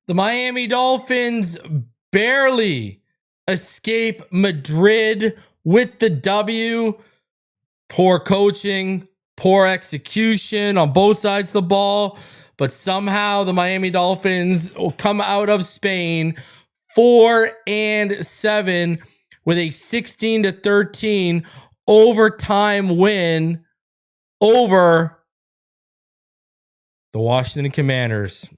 The Miami Dolphins barely escape Madrid with the W. Poor coaching, poor execution on both sides of the ball. But somehow the Miami Dolphins will come out of Spain 4-7 with a 16-13 overtime win over the Washington Commanders.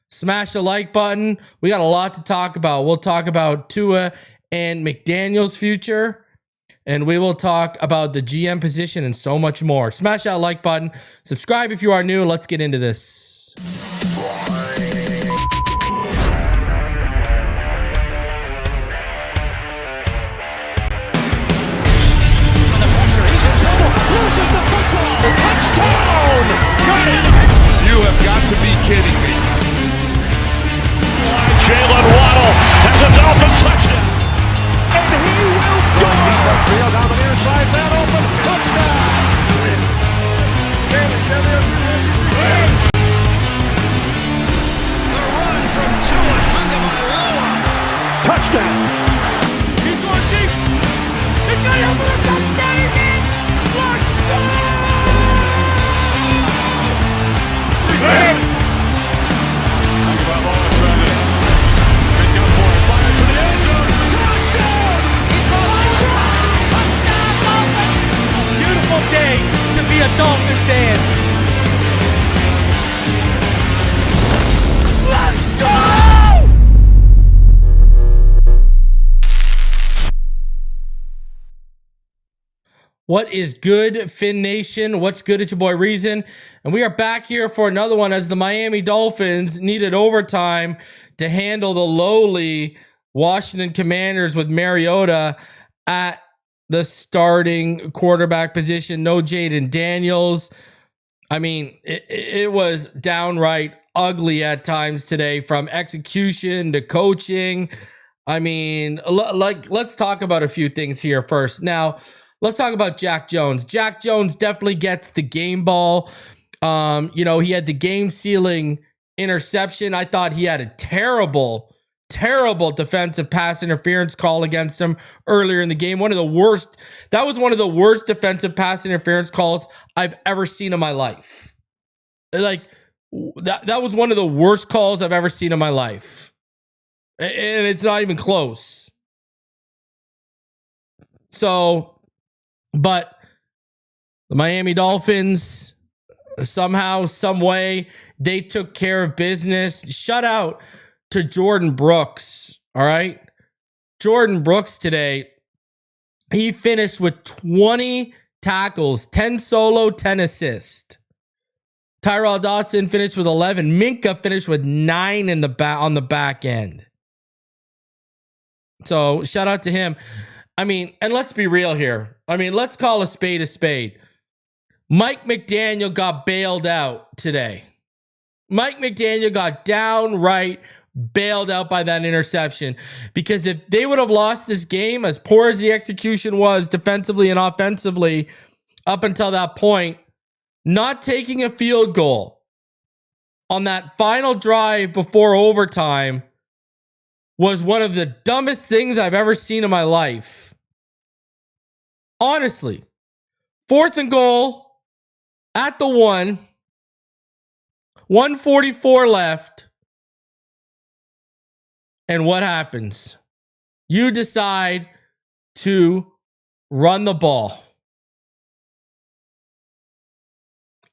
Smash the like button. We got a lot to talk about. We'll talk about Tua and McDaniel's future, and we will talk about the GM position and so much more. Smash that like button. Subscribe if you are new. Let's get into this. Touchdown! Got it! You have got to be kidding me. Jalen Waddle has a Dolphin touchdown. And he will score! Field down the near side, man open, touchdown! The run from Tua Tagovailoa. Touchdown! He's going deep. He's got it for the touchdown again! Beautiful day to be a Dolphin fan. Let's go! What is good, Fin Nation? What's good? It's your boy Reason, and we are back here for another one as the Miami Dolphins needed overtime to handle the lowly Washington Commanders with Mariota at the starting quarterback position. No Jaden Daniels. I mean, it was downright ugly at times today, from execution to coaching. I mean, let's talk about a few things here first. Now, let's talk about Jack Jones. Jack Jones definitely gets the game ball. He had the game-sealing interception. I thought he had a terrible defensive pass interference call against him earlier in the game. That was one of the worst defensive pass interference calls I've ever seen in my life. Like, that was one of the worst calls I've ever seen in my life. And it's not even close. So, but the Miami Dolphins, somehow, some way, they took care of business. Shout out to Jordan Brooks. All right. Jordan Brooks today, he finished with 20 tackles, 10 solo, 10 assists. Tyrell Dodson finished with 11. Minka finished with 9 on the back end. So shout out to him. I mean, and let's be real here. I mean, let's call a spade a spade. Mike McDaniel got bailed out today. Mike McDaniel got downright bailed out by that interception, because if they would have lost this game, as poor as the execution was defensively and offensively up until that point, not taking a field goal on that final drive before overtime was one of the dumbest things I've ever seen in my life. Honestly, 4th and goal at the 1:44 left. And what happens? You decide to run the ball.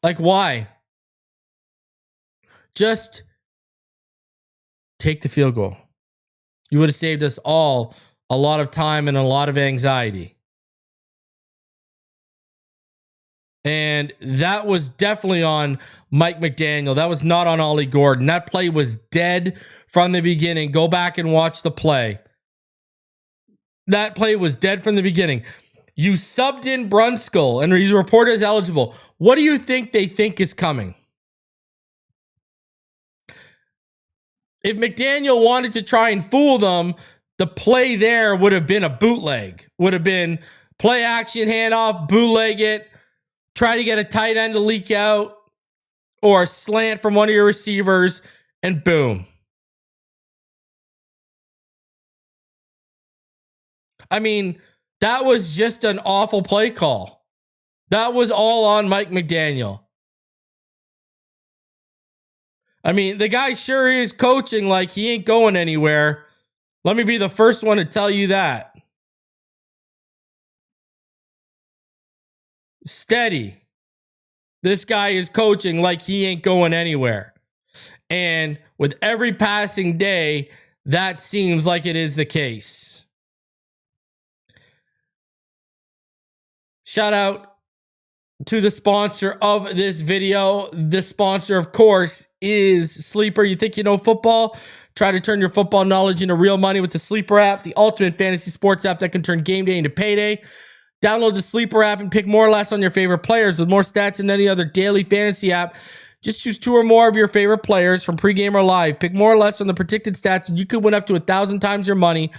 Like, why? Just take the field goal. You would have saved us all a lot of time and a lot of anxiety. And that was definitely on Mike McDaniel. That was not on Ollie Gordon. That play was dead from the beginning. Go back and watch the play. That play was dead from the beginning. You subbed in Brunskill and he's reported as eligible. What do you think they think is coming? If McDaniel wanted to try and fool them, the play there would have been a bootleg. Would have been play action, handoff, bootleg it, try to get a tight end to leak out, or a slant from one of your receivers, and boom. I mean, that was just an awful play call. That was all on Mike McDaniel. I mean, the guy sure is coaching like he ain't going anywhere. Let me be the first one to tell you that. Steady. This guy is coaching like he ain't going anywhere. And with every passing day, that seems like it is the case. Shout out to the sponsor of this video. The sponsor, of course, is Sleeper. You think you know football? Try to turn your football knowledge into real money with the Sleeper app, the ultimate fantasy sports app that can turn game day into payday. Download the Sleeper app and pick more or less on your favorite players. With more stats than any other daily fantasy app, just choose 2 or more of your favorite players from pregame or live. Pick more or less on the predicted stats, and you could win up to 1,000 times your money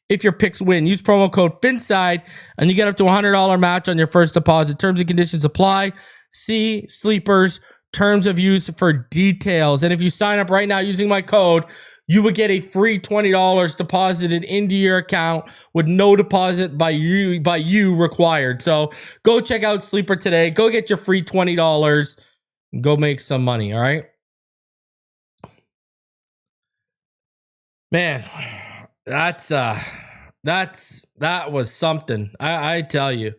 if your picks win. Use promo code Phinside, and you get up to $100 match on your first deposit. Terms and conditions apply. See Sleeper's terms of use for details. And if you sign up right now using my code, you would get a free $20 deposited into your account with no deposit by you required. So go check out Sleeper today. Go get your free $20 and go make some money. All right, man. That was something. I tell you.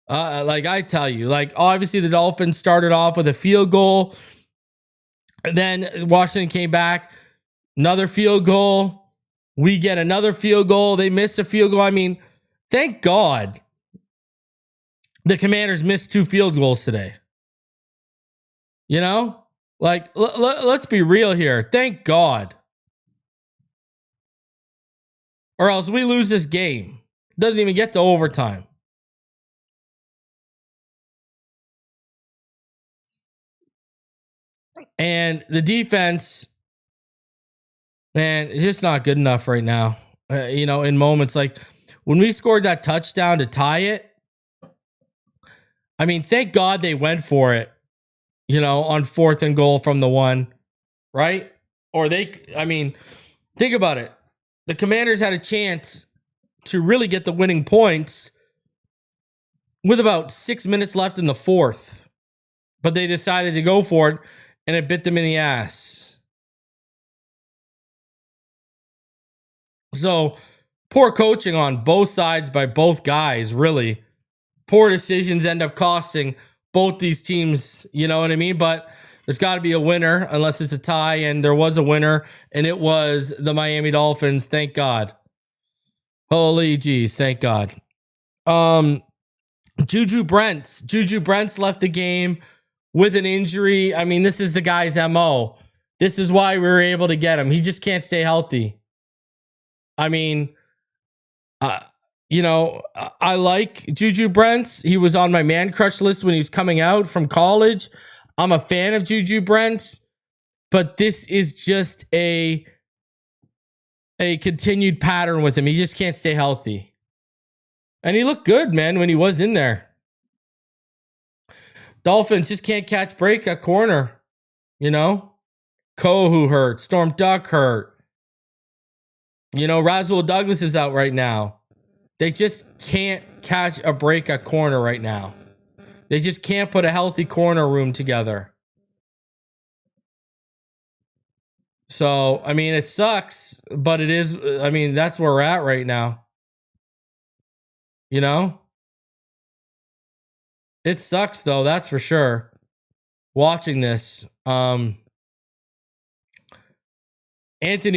Obviously the Dolphins started off with a field goal, and then Washington came back. Another field goal. We get another field goal. They missed a field goal. I mean, thank God the Commanders missed 2 field goals today. You know? Like, let's be real here. Thank God. Or else we lose this game. Doesn't even get to overtime. And the defense, man, it's just not good enough right now. In moments like when we scored that touchdown to tie it, I mean, thank God they went for it, on 4th and goal from the 1, right? Think about it. The Commanders had a chance to really get the winning points with about 6 minutes left in the 4th, but they decided to go for it, and it bit them in the ass. So, poor coaching on both sides by both guys, really. Poor decisions end up costing both these teams, you know what I mean? But there's got to be a winner unless it's a tie, and there was a winner, and it was the Miami Dolphins. Thank God. Holy jeez, thank God. Juju Brents left the game with an injury. I mean, this is the guy's MO. This is why we were able to get him. He just can't stay healthy. I mean, I like Juju Brents. He was on my man crush list when he was coming out from college. I'm a fan of Juju Brents, but this is just a continued pattern with him. He just can't stay healthy. And he looked good, man, when he was in there. Dolphins just can't catch break at corner, Kohu hurt. Storm Duck hurt. Roswell Douglas is out right now. They just can't catch a break at corner right now. They just can't put a healthy corner room together. So, I mean, it sucks, but it is, that's where we're at right now. It sucks, though, that's for sure. Watching this. Anthony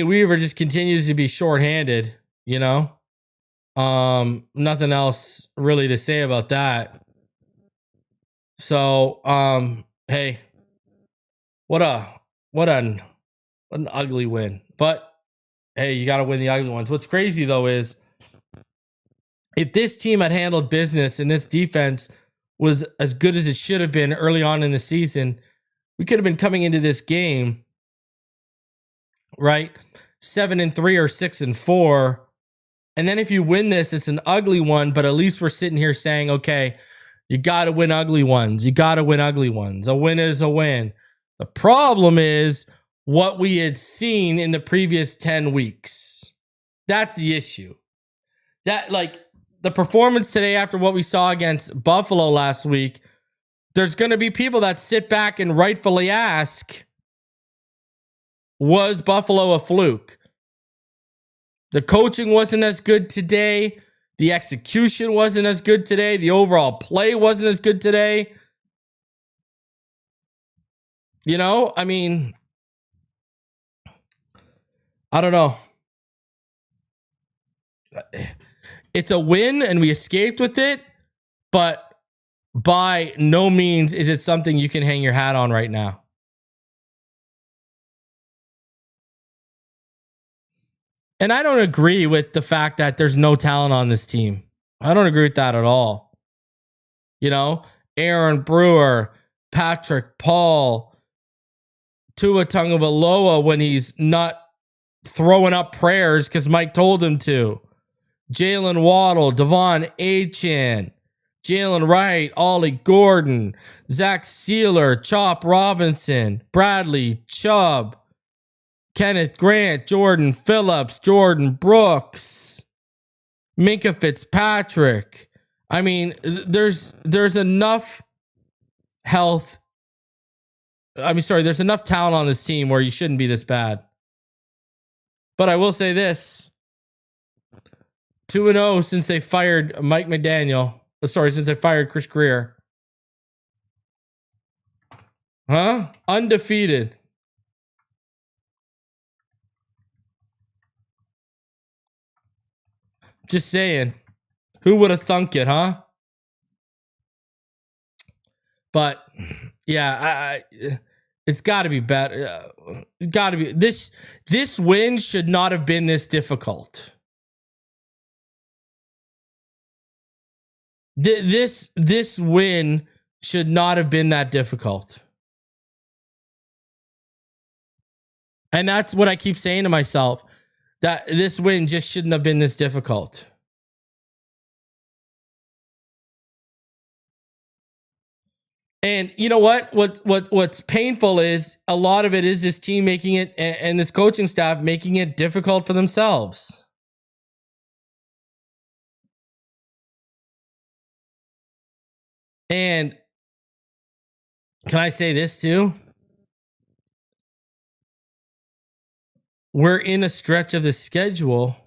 Weaver just continues to be shorthanded, Nothing else really to say about that. So, hey, what an ugly win. But hey, you got to win the ugly ones. What's crazy though is if this team had handled business and this defense was as good as it should have been early on in the season, we could have been coming into this game, right? 7-3 or 6-4. And then if you win this, it's an ugly one, but at least we're sitting here saying, okay, you got to win ugly ones. You got to win ugly ones. A win is a win. The problem is what we had seen in the previous 10 weeks. That's the issue. that, like, the performance today after what we saw against Buffalo last week, there's going to be people that sit back and rightfully ask, was Buffalo a fluke? The coaching wasn't as good today. The execution wasn't as good today. The overall play wasn't as good today. You know, I mean, I don't know. It's a win and we escaped with it, but by no means is it something you can hang your hat on right now. And I don't agree with the fact that there's no talent on this team. I don't agree with that at all. You know, Aaron Brewer, Patrick Paul, Tua Tagovailoa when he's not throwing up prayers because Mike told him to. Jalen Waddle, Devon Achane, Jalen Wright, Ollie Gordon, Zach Sealer, Chop Robinson, Bradley Chubb, Kenneth Grant, Jordan Phillips, Jordan Brooks, Minka Fitzpatrick. I mean, there's enough health. There's enough talent on this team where you shouldn't be this bad. But I will say this. 2-0 since they fired Mike McDaniel. Since they fired Chris Greer. Huh? Undefeated. Just saying. Who would have thunk it, huh? But yeah, it's got to be better. It's got to be this win should not have been this difficult. This win should not have been that difficult. And that's what I keep saying to myself, that this win just shouldn't have been this difficult. And you know what? What's painful is a lot of it is this team making it and this coaching staff making it difficult for themselves. And can I say this too? We're in a stretch of the schedule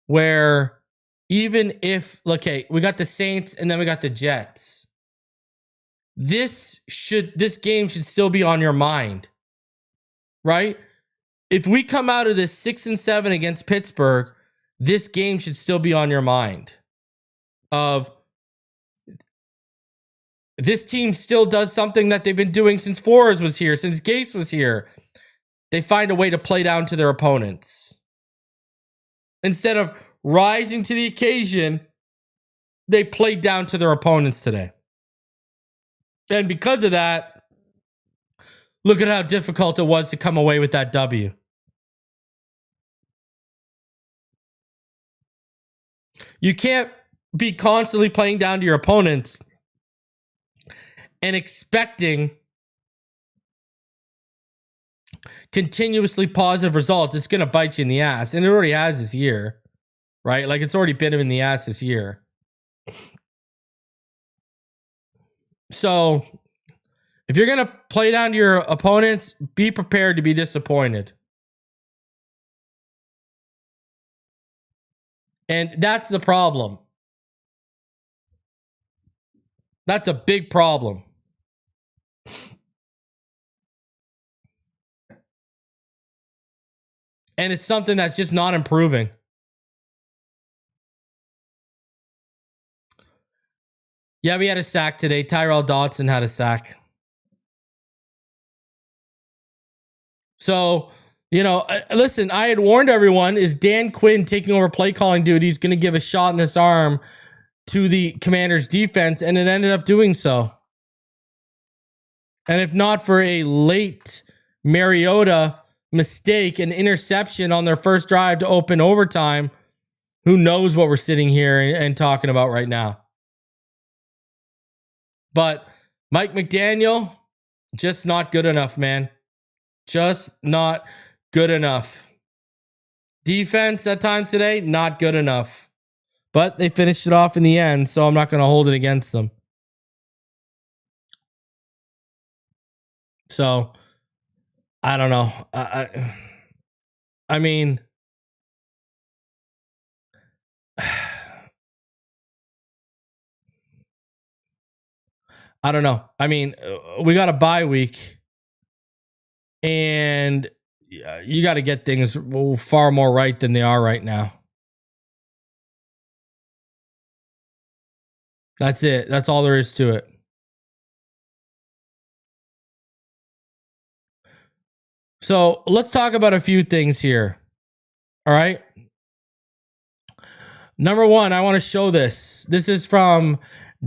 where even if, okay, we got the Saints and then we got the Jets. This game should still be on your mind, right? If we come out of this 6-7 against Pittsburgh, this game should still be on your mind. Of this team still does something that they've been doing since Flores was here, since Gase was here. They find a way to play down to their opponents. Instead of rising to the occasion, they played down to their opponents today. And because of that, look at how difficult it was to come away with that W. You can't be constantly playing down to your opponents and expecting continuously positive results. It's going to bite you in the ass. And it already has this year, right? Like, it's already bit him in the ass this year. So if you're going to play down to your opponents, be prepared to be disappointed. And that's the problem. That's a big problem. And it's something that's just not improving. Yeah, we had a sack today. Tyrell Dodson had a sack. So, you know, listen, I had warned everyone, is Dan Quinn taking over play calling duties going to give a shot in this arm to the Commanders defense? And it ended up doing so. And if not for a late Mariota mistake, an interception on their first drive to open overtime, who knows what we're sitting here and talking about right now. But Mike McDaniel, just not good enough, man. Just not good enough. Defense at times today, not good enough. But they finished it off in the end, so I'm not going to hold it against them. So, I don't know. I mean, I don't know. I mean, we got a bye week, and you got to get things far more right than they are right now. That's it. That's all there is to it. So let's talk about a few things here. All right. Number one, I want to show this. This is from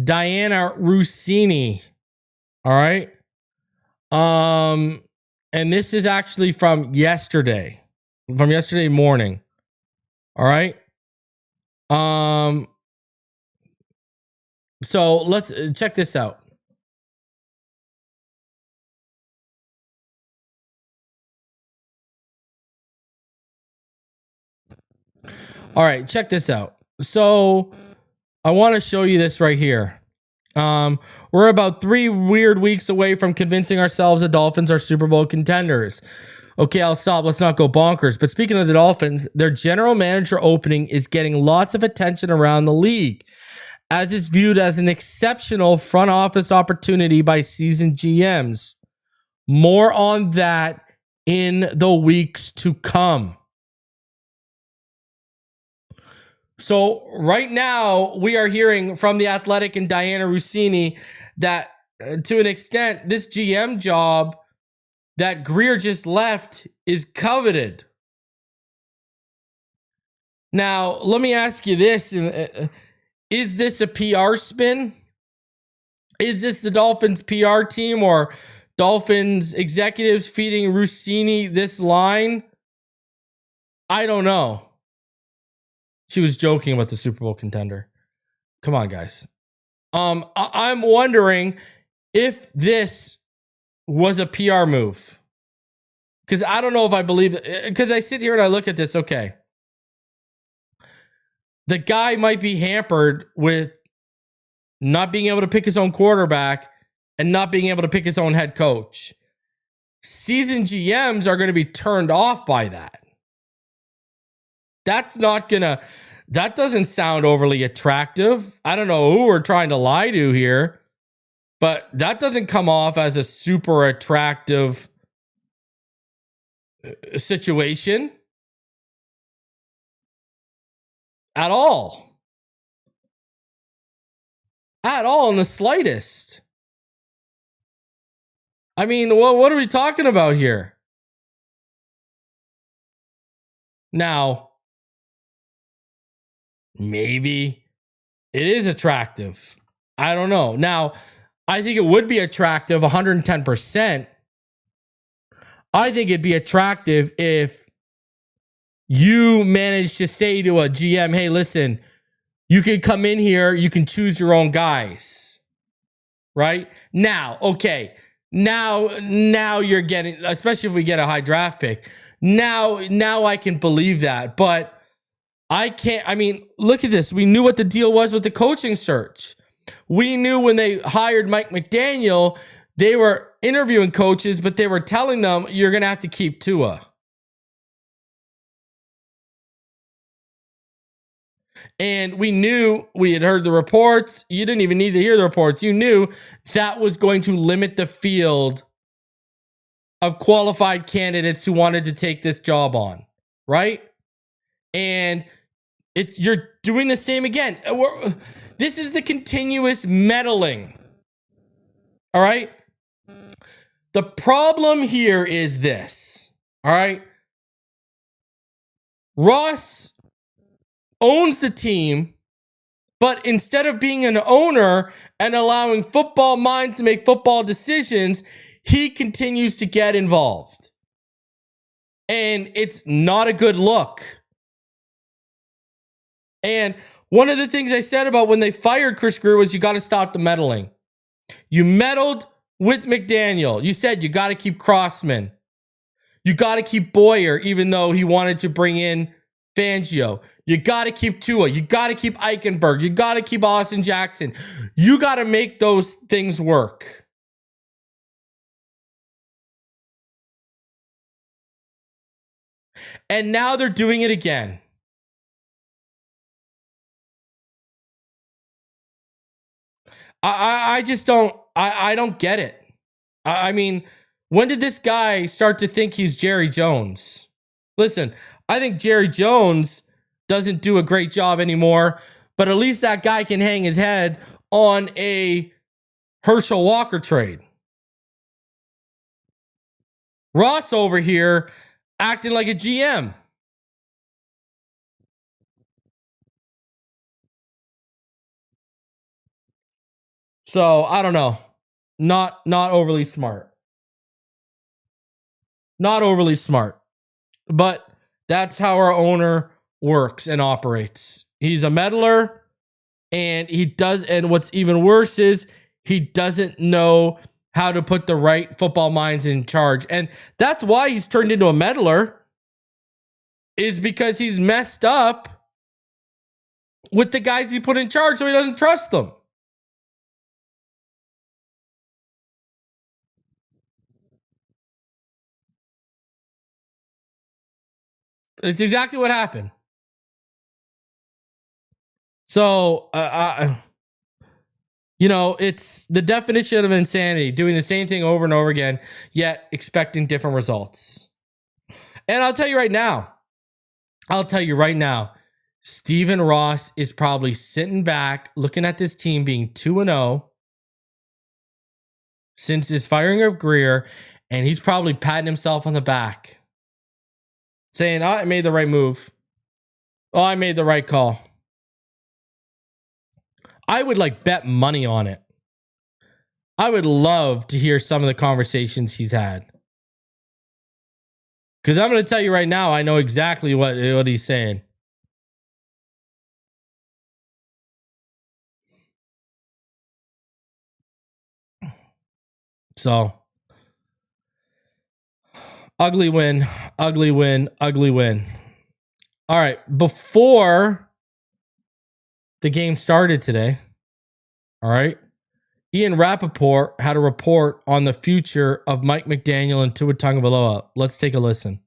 Diana Rossini. All right. And this is actually from yesterday morning. All right. So let's check this out. All right, check this out. So I want to show you this right here. We're about 3 weird weeks away from convincing ourselves the Dolphins are Super Bowl contenders. Okay, I'll stop. Let's not go bonkers. But speaking of the Dolphins, their general manager opening is getting lots of attention around the league, as it's viewed as an exceptional front office opportunity by seasoned GMs. More on that in the weeks to come. So right now, we are hearing from The Athletic and Diana Rossini that to an extent, this GM job that Greer just left is coveted. Now, let me ask you this. Is this a PR spin? Is this the Dolphins PR team or Dolphins executives feeding Rossini this line? I don't know. She was joking about the Super Bowl contender. Come on, guys. I'm wondering if this was a PR move. Because I don't know if I believe it. Because I sit here and I look at this, okay. The guy might be hampered with not being able to pick his own quarterback and not being able to pick his own head coach. Seasoned GMs are going to be turned off by that. That doesn't sound overly attractive. I don't know who we're trying to lie to here, but that doesn't come off as a super attractive situation at all. At all in the slightest. I mean, what are we talking about here? Now, maybe it is attractive. I don't know. Now, I think it would be attractive 110%. I think it'd be attractive if you managed to say to a GM, hey, listen, you can come in here, you can choose your own guys. Right? Now, okay. Now you're getting, especially if we get a high draft pick. Now I can believe that, but I can't. I mean, look at this. We knew what the deal was with the coaching search. We knew when they hired Mike McDaniel, they were interviewing coaches, but they were telling them you're going to have to keep Tua. And we knew, we had heard the reports. You didn't even need to hear the reports. You knew that was going to limit the field of qualified candidates who wanted to take this job on, right? And you're doing the same again. This is the continuous meddling. All right? The problem here is this. All right? Ross owns the team, but instead of being an owner and allowing football minds to make football decisions, he continues to get involved. And it's not a good look. And one of the things I said about when they fired Chris Greer was you got to stop the meddling. You meddled with McDaniel. You said you got to keep Crossman. You got to keep Boyer, even though he wanted to bring in Fangio. You got to keep Tua. You got to keep Eichenberg. You got to keep Austin Jackson. You got to make those things work. And now they're doing it again. I just don't, I don't get it. I mean, when did this guy start to think he's Jerry Jones? Listen, I think Jerry Jones doesn't do a great job anymore, but at least that guy can hang his head on a Herschel Walker trade. Ross over here acting like a GM. So I don't know. Not overly smart. Not overly smart. But that's how our owner works and operates. He's a meddler, and what's even worse is he doesn't know how to put the right football minds in charge. And that's why he's turned into a meddler, is because he's messed up with the guys he put in charge, so he doesn't trust them. It's exactly what happened. So, it's the definition of insanity, doing the same thing over and over again, yet expecting different results. And I'll tell you right now, Stephen Ross is probably sitting back, looking at this team being 2-0 since his firing of Greer, and he's probably patting himself on the back, saying, I made the right move. Oh, I made the right call. I would bet money on it. I would love to hear some of the conversations he's had. Because I'm going to tell you right now, I know exactly what he's saying. So, ugly win. All right, before the game started today, all right, Ian Rappaport had a report on the future of Mike McDaniel and Tua Tagovailoa. Let's take a listen.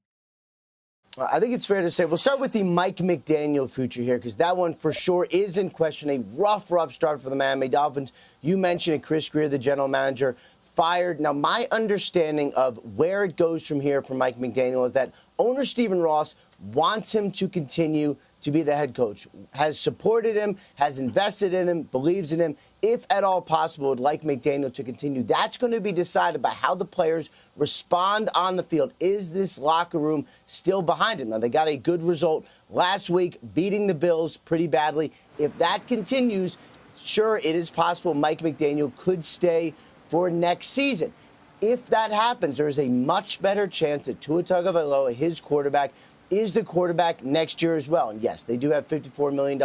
I think it's fair to say we'll start with the Mike McDaniel future here, because that one for sure is in question. A rough start for the Miami Dolphins. You mentioned it, Chris Greer, the general manager, fired. Now, my understanding of where it goes from here for Mike McDaniel is that owner Stephen Ross wants him to continue to be the head coach, has supported him, has invested in him, believes in him, if at all possible, would like McDaniel to continue. That's going to be decided by how the players respond on the field. Is this locker room still behind him? Now, they got a good result last week, beating the Bills pretty badly. If that continues, sure, it is possible Mike McDaniel could stay for next season. If that happens, there's a much better chance that Tua Tagovailoa, his quarterback, is the quarterback next year as well. And yes, they do have $54 million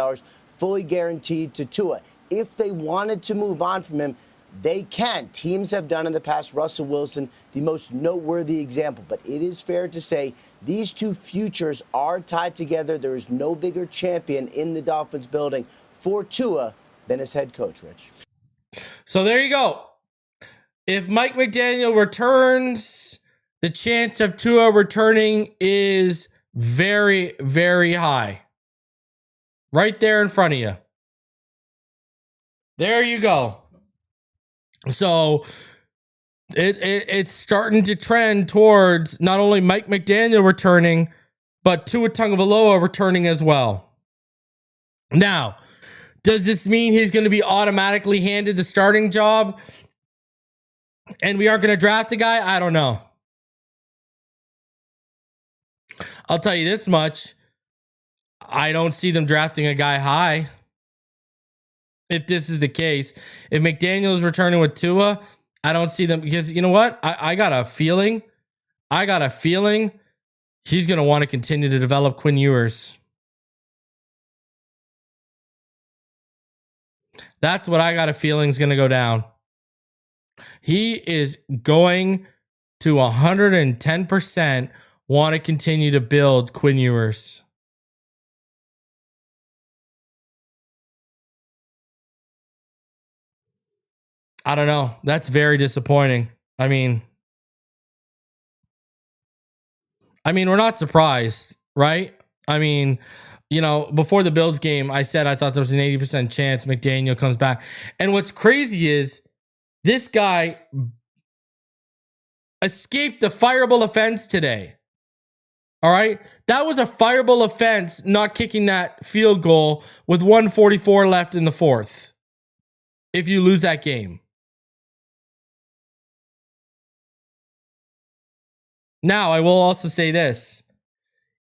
fully guaranteed to Tua. If they wanted to move on from him, they can. Teams have done in the past. Russell Wilson, the most noteworthy example. But it is fair to say these two futures are tied together. There is no bigger champion in the Dolphins building for Tua than his head coach, Rich. So there you go. If Mike McDaniel returns, the chance of Tua returning is very, very high. Right there in front of you. There you go. So it's starting to trend towards not only Mike McDaniel returning, but Tua Tagovailoa returning as well. Now, does this mean he's going to be automatically handed the starting job and we aren't going to draft the guy? I don't know. I'll tell you this much. I don't see them drafting a guy high. If this is the case, if McDaniel is returning with Tua, I don't see them, because you know what? I got a feeling he's going to want to continue to develop Quinn Ewers. That's what I got a feeling is going to go down. He is going to 110% want to continue to build Quinn Ewers. I don't know. That's very disappointing. I mean, we're not surprised, right? I mean, you know, before the Bills game, I said I thought there was an 80% chance McDaniel comes back. And what's crazy is this guy escaped the fireable offense today. All right? That was a fireable offense, not kicking that field goal with 1:44 left in the fourth. If you lose that game. Now, I will also say this.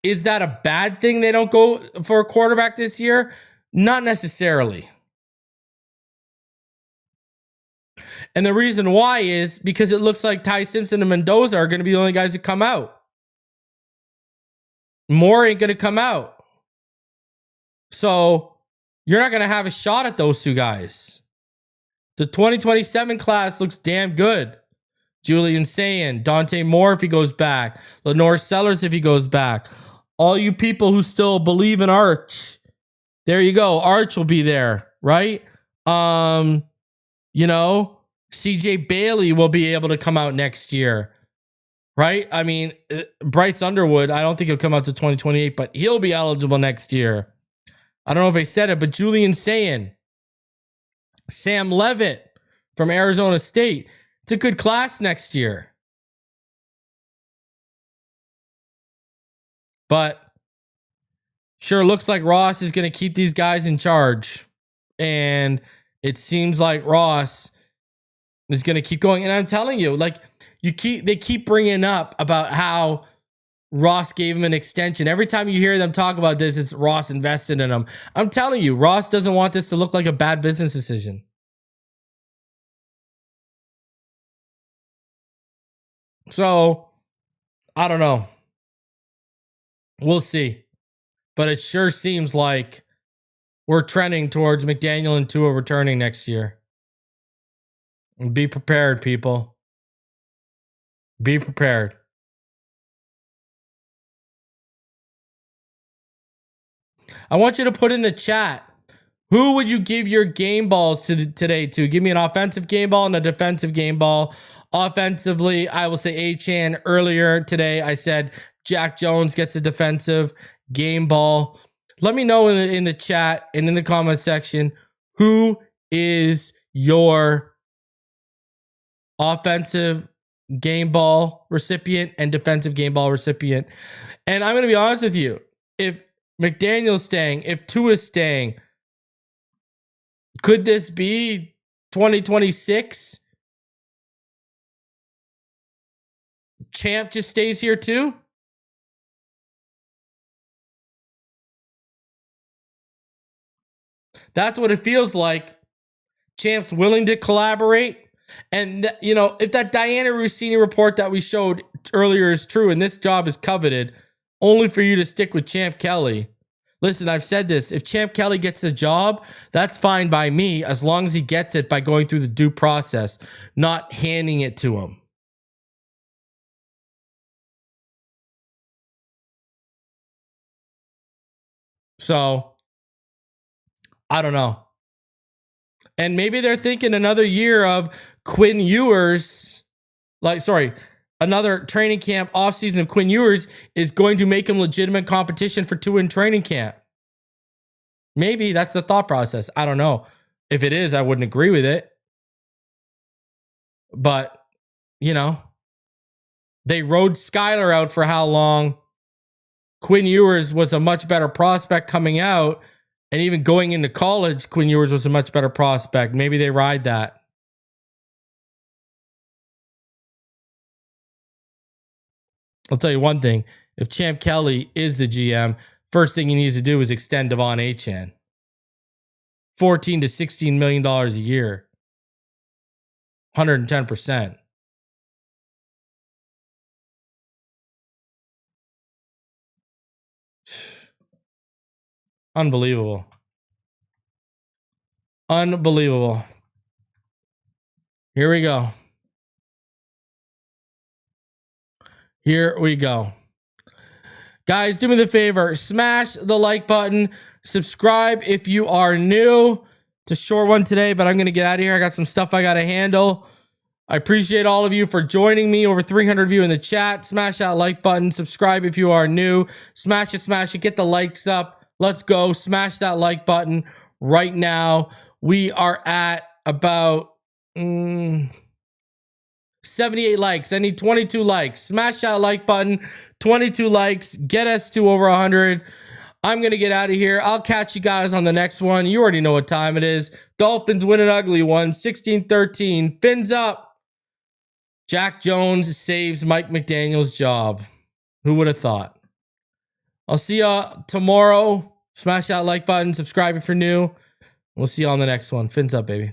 Is that a bad thing they don't go for a quarterback this year? Not necessarily. And the reason why is because it looks like Ty Simpson and Mendoza are going to be the only guys that come out. Moore ain't going to come out. So you're not going to have a shot at those two guys. The 2027 class looks damn good. Julian Sayin, Dante Moore if he goes back, Lenore Sellers if he goes back. All you people who still believe in Arch, there you go. Arch will be there, right? You know, CJ Bailey will be able to come out next year, right? I mean, Bryce Underwood, I don't think he'll come out to 2028, but he'll be eligible next year. I don't know if I said it, but Julian Sayin, Sam Levitt from Arizona State. It's a good class next year. But sure looks like Ross is going to keep these guys in charge. And it seems like Ross is going to keep going. And I'm telling you, like, they keep bringing up about how Ross gave him an extension. Every time you hear them talk about this, it's Ross invested in him. I'm telling you, Ross doesn't want this to look like a bad business decision. So, I don't know. We'll see. But it sure seems like we're trending towards McDaniel and Tua returning next year. And be prepared, people. Be prepared. I want you to put in the chat, who would you give your game balls to today to? Give me an offensive game ball and a defensive game ball. Offensively, I will say Achane. Earlier today, I said Jack Jones gets a defensive game ball. Let me know in the chat and in the comment section, who is your offensive game ball recipient and defensive game ball recipient. And I'm going to be honest with you. If McDaniel's staying, if Tua's staying, could this be 2026? Champ just stays here too? That's what it feels like. Champ's willing to collaborate. And, you know, if that Diana Rossini report that we showed earlier is true and this job is coveted, only for you to stick with Champ Kelly. Listen, I've said this. If Champ Kelly gets the job, that's fine by me as long as he gets it by going through the due process, not handing it to him. So, I don't know. And maybe they're thinking another year of Quinn Ewers, another training camp offseason of Quinn Ewers is going to make him legitimate competition for Tua in training camp. Maybe that's the thought process. I don't know. If it is, I wouldn't agree with it. But, you know, they rode Skyler out for how long? Quinn Ewers was a much better prospect coming out. And even going into college, Quinn Ewers was a much better prospect. Maybe they ride that. I'll tell you one thing. If Champ Kelly is the GM, first thing he needs to do is extend Devon Achane. $14 to $16 million a year. 110%. Unbelievable. Unbelievable. Here we go. Here we go. Guys, do me the favor. Smash the like button. Subscribe if you are new It's a short one today, but I'm going to get out of here. I got some stuff I got to handle. I appreciate all of you for joining me. Over 300 of you in the chat. Smash that like button. Subscribe if you are new. Smash it. Get the likes up. Let's go. Smash that like button right now. We are at about 78 likes. I need 22 likes. Smash that like button. 22 likes. Get us to over 100. I'm going to get out of here. I'll catch you guys on the next one. You already know what time it is. Dolphins win an ugly one. 16-13. Fins up. Jack Jones saves Mike McDaniel's job. Who would have thought? I'll see you tomorrow. Smash that like button. Subscribe if you're new. We'll see you on the next one. Fins up, baby.